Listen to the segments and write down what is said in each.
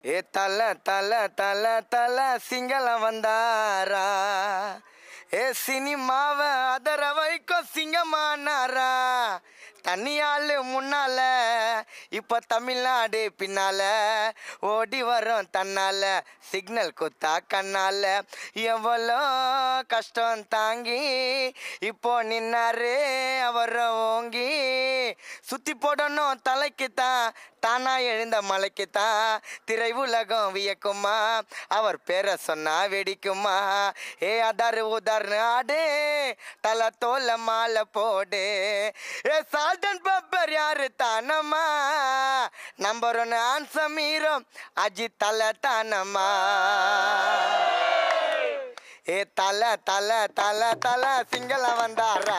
ஏ தல தல தல தல சிங்களம் வந்தாரா ஏ சினிமாவை அதர வைக்கும் சிங்கமானாரா தனியாளு முன்னால இப்ப தமிழ்நாடு பின்னால ஓடி வரும் தன்னால சிக்னல் குத்தா கண்ணால எவ்வளோ கஷ்டம் தாங்கி இப்போ நின்னாரு அவர ஓங்கி சுத்தி போடணும் தலைக்குத்தான் தானா எழுந்த மலைக்குத்தான் திரை உலகம் வியக்குமா அவர் பேரை சொன்னா வெடிக்குமா ஏ அதாரு உதார்னு ஆடு தலை தோல மாலை போடு ஏ சால்டன் பப்பர் யாரு தானம்மா நம்பர் ஒன்று ஆன்சம் ஹீரோ அஜித் தலை தானம்மா ஏ தலை தலை தலை தலை சிங்களம் வந்தாரா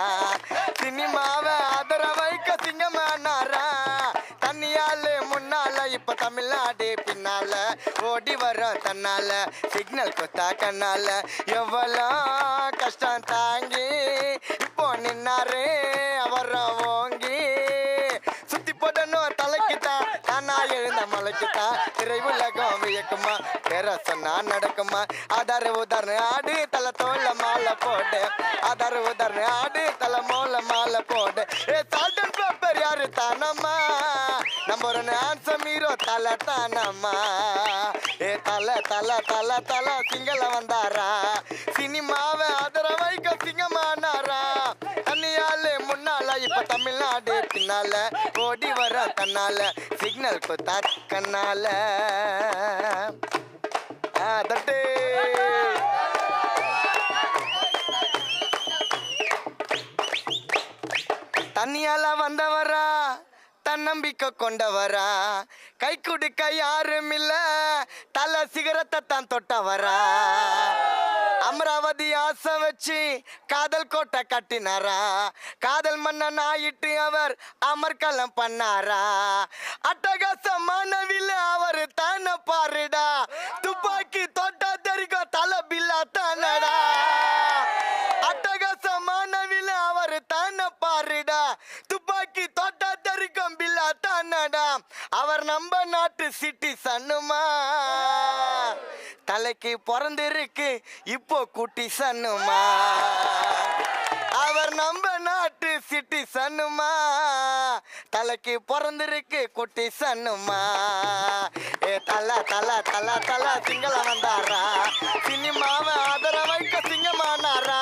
சினிமாவை ஆதர வைக்க சிங்கமானாரா தனியாளு முன்னால இப்ப தமிழ்நாடு பின்னால ஓடி வரும் தன்னால சிக்னல் கொத்தா கண்ணால எவ்வளோ கஷ்டம் தாங்கி இப்போ நின்னாரு அவர ஓங்கி சுத்தி போடணும் தலைக்குத்தான் தானா எழுந்த மலைக்குத்தான் திரை உலகம் வியக்குமா பேர சொன்னா நடக்குமா ஆதார உதாரண ஆடு தலை தோல்ல மாலை போடு ஆதார உதாரண ஆடு தலை மோல மாலை போடு ஏ சால்டன் பேப்பர் யாரு தானம்மா நம்பர் ஒன்று ஆன்சம் ஹீரோ தலை தானம்மா ஏ தலை தலை தலை தலை சிங்களம் வந்தாரா சினிமாவை ஆதர வைக்க சிங்கமானாரா தனியாளு முன்னால இப்ப தமிழ்நாடு பின்னால ஓடி வர தன்னால சிக்னல் கொத்தா கண்ணால தட்டு தனியால வந்தவரா தன்னம்பிக்கை கொண்டவரா கை குடுக்க யாரும் இல்ல தலை சிகரத்தை தான் தொட்டவரா அமராவதி ஆசை வச்சு காதல் கோட்டை கட்டினாரா காதல் மன்னன் ஆயிட்டு அவர் அமர்கலம் பண்ணாரா அட்டகாசமானவில்ல அவர் தான பாருடா துப்பாக்கி தொட்டா தெரிக்கும் தலை பில்லா தானடா அட்டகாசமானவில்ல அவர் தான பாருடா துப்பாக்கி தொட்டா தெரிக்கும் பில்லா தானடா அவர் நம்ம நாட்டு சிட்டி சன்னுமா தலைக்கு பிறந்திருக்கு இப்போ குட்டி சன்னுமா அவர் நம்ம நாட்டு சிட்டி சன்னுமா தலைக்கு பிறந்திருக்கு குட்டி சன்னுமா ஏ தல தல தல தல சிங்களம் வந்தாரா சினிமாவை ஆதர வைக்க சிங்கமானாரா